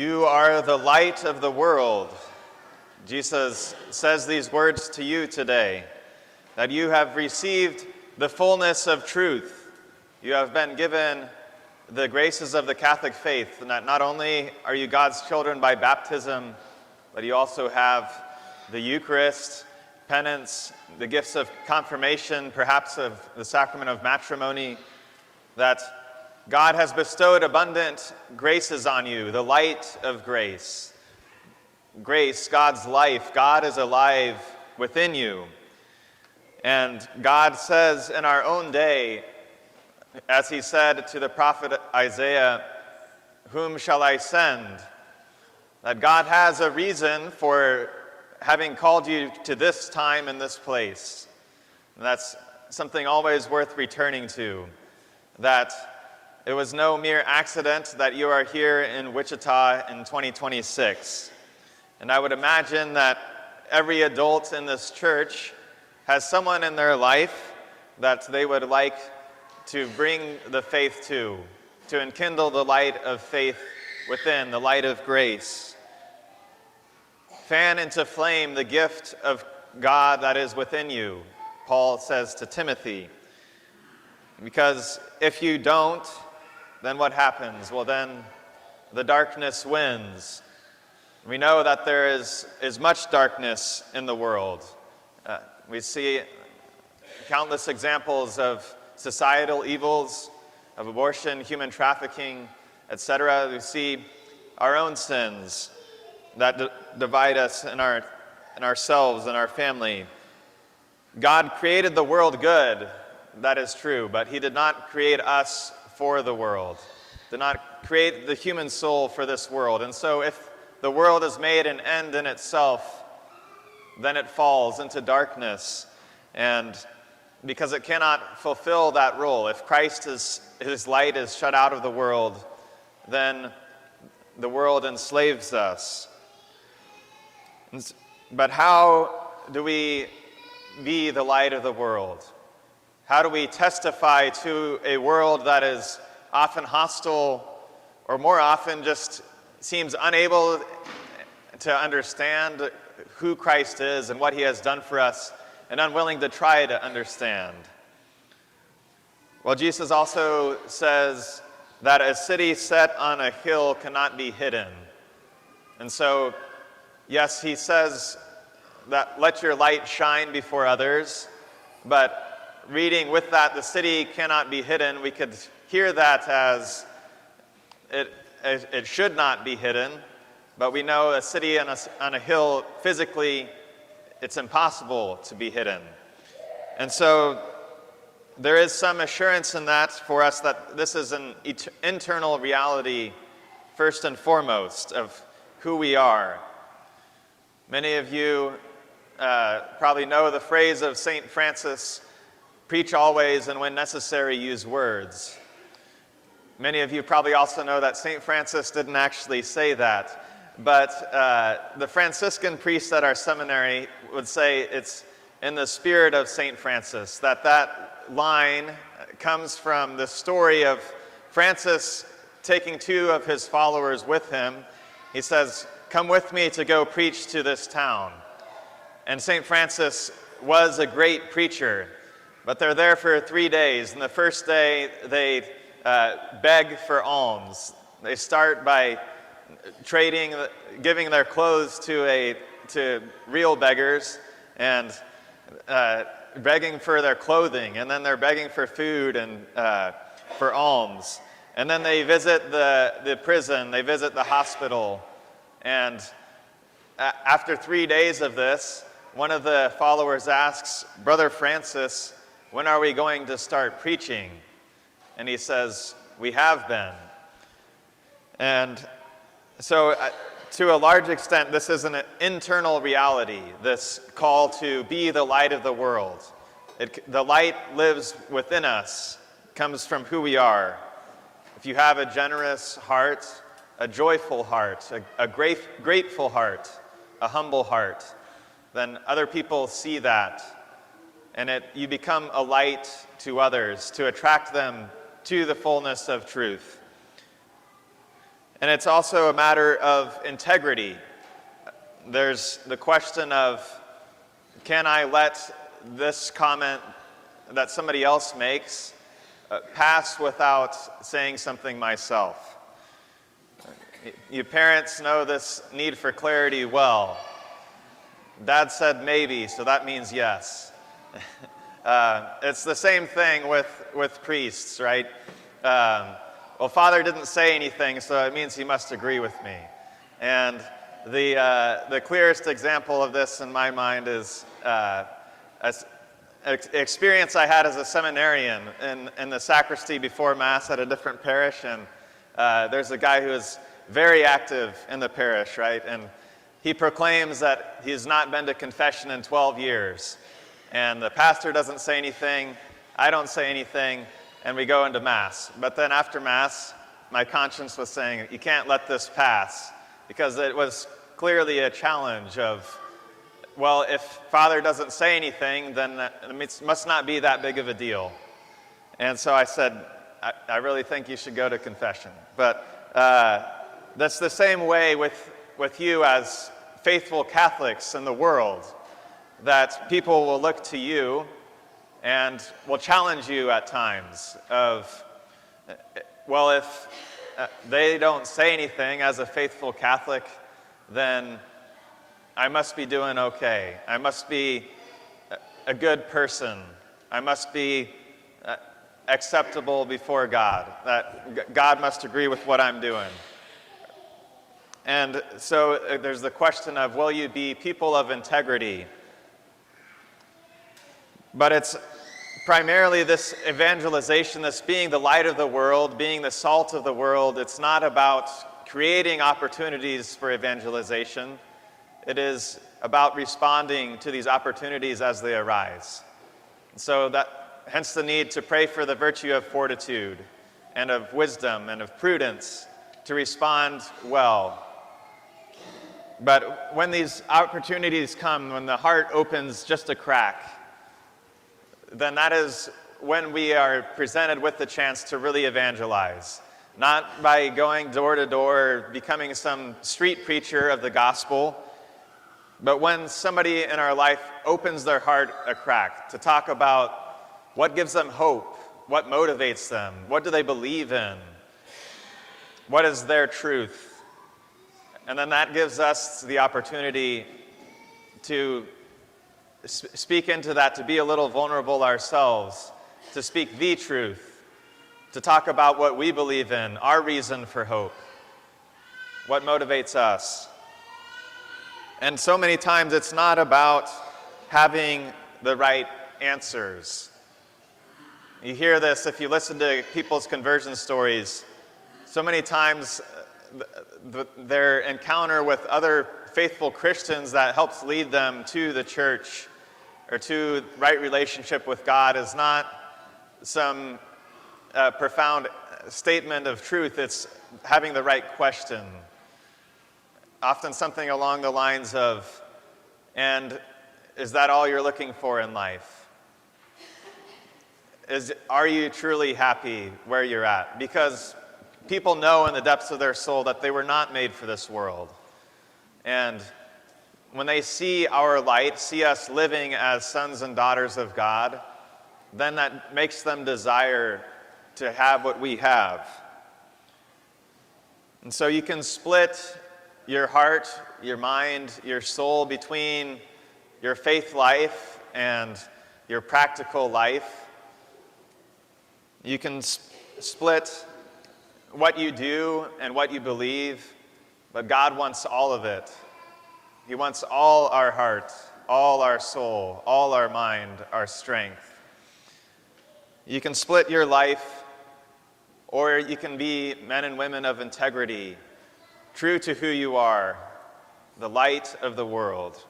You are the light of the world. Jesus says these words to you today, that you have received the fullness of truth. You have been given the graces of the Catholic faith, and that not only are you God's children by baptism, but you also have the Eucharist, penance, the gifts of confirmation, perhaps of the sacrament of matrimony, that God has bestowed abundant graces on you, the light of grace. Grace, God's life. God is alive within you. And God says in our own day, as he said to the prophet Isaiah, "Whom shall I send?" That God has a reason for having called you to this time and this place. And that's something always worth returning to, that it was no mere accident that you are here in Wichita in 2026. And I would imagine that every adult in this church has someone in their life that they would like to bring the faith to enkindle the light of faith within, the light of grace. Fan into flame the gift of God that is within you, Paul says to Timothy. Because if you don't, then what happens? Well, then the darkness wins. We know that there is much darkness in the world. We see countless examples of societal evils, of abortion, human trafficking, etc. We see our own sins that divide us in ourselves and our family. God created the world good, that is true, but he did not create us for the world, did not create the human soul for this world. And so if the world is made an end in itself, then it falls into darkness, and because it cannot fulfill that role. If Christ's light is shut out of the world, then the world enslaves us. But how do we be the light of the world? How do we testify to a world that is often hostile, or more often just seems unable to understand who Christ is and what he has done for us, and unwilling to try to understand? Well, Jesus also says that a city set on a hill cannot be hidden. And so, yes, he says that let your light shine before others, but reading with that, the city cannot be hidden, we could hear that as it should not be hidden, but we know a city on a hill, physically, it's impossible to be hidden. And so there is some assurance in that for us that this is an internal reality, first and foremost, of who we are. Many of you probably know the phrase of St. Francis, "Preach always, and when necessary, use words." Many of you probably also know that St. Francis didn't actually say that, but the Franciscan priests at our seminary would say it's in the spirit of St. Francis, that line comes from the story of Francis taking two of his followers with him. He says, "Come with me to go preach to this town." And St. Francis was a great preacher, but they're there for 3 days. And the first day, they beg for alms. They start by giving their clothes to real beggars, and begging for their clothing. And then they're begging for food and for alms. And then they visit the prison, they visit the hospital. And after 3 days of this, one of the followers asks, "Brother Francis, when are we going to start preaching?" And he says, "We have been." And so to a large extent, this is an internal reality, this call to be the light of the world. The light lives within us, comes from who we are. If you have a generous heart, a joyful heart, a grateful heart, a humble heart, then other people see that, and you become a light to others to attract them to the fullness of truth. And it's also a matter of integrity. There's the question of, can I let this comment that somebody else makes pass without saying something myself? You parents know this need for clarity well. Dad said maybe, so that means yes. It's the same thing with priests, right? Well, Father didn't say anything, so it means he must agree with me. And the clearest example of this in my mind is an experience I had as a seminarian in the sacristy before Mass at a different parish. And there's a guy who is very active in the parish, right? And he proclaims that he's not been to confession in 12 years. And the pastor doesn't say anything, I don't say anything, and we go into Mass. But then after Mass, my conscience was saying, you can't let this pass, because it was clearly a challenge of, well, if Father doesn't say anything, then it must not be that big of a deal. And so I said, I really think you should go to confession. But that's the same way with you as faithful Catholics in the world, that people will look to you and will challenge you at times of, well, if they don't say anything as a faithful Catholic, then I must be doing okay. I must be a good person. I must be acceptable before God. That God must agree with what I'm doing. And so there's the question of, will you be people of integrity? But it's primarily this evangelization, this being the light of the world, being the salt of the world. It's not about creating opportunities for evangelization. It is about responding to these opportunities as they arise. So hence the need to pray for the virtue of fortitude and of wisdom and of prudence to respond well. But when these opportunities come, when the heart opens just a crack, then that is when we are presented with the chance to really evangelize. Not by going door to door, becoming some street preacher of the gospel, but when somebody in our life opens their heart a crack to talk about what gives them hope, what motivates them, what do they believe in, what is their truth. And then that gives us the opportunity to speak into that, to be a little vulnerable ourselves, to speak the truth, to talk about what we believe in, our reason for hope, what motivates us. And so many times it's not about having the right answers. You hear this if you listen to people's conversion stories. So many times their encounter with other faithful Christians that helps lead them to the church or to right relationship with God is not some profound statement of truth. It's having the right question. Often something along the lines of, and is that all you're looking for in life? Are you truly happy where you're at? Because people know in the depths of their soul that they were not made for this world. And when they see our light, see us living as sons and daughters of God, then that makes them desire to have what we have. And so you can split your heart, your mind, your soul between your faith life and your practical life. You can split what you do and what you believe, but God wants all of it. He wants all our heart, all our soul, all our mind, our strength. You can split your life, or you can be men and women of integrity, true to who you are, the light of the world.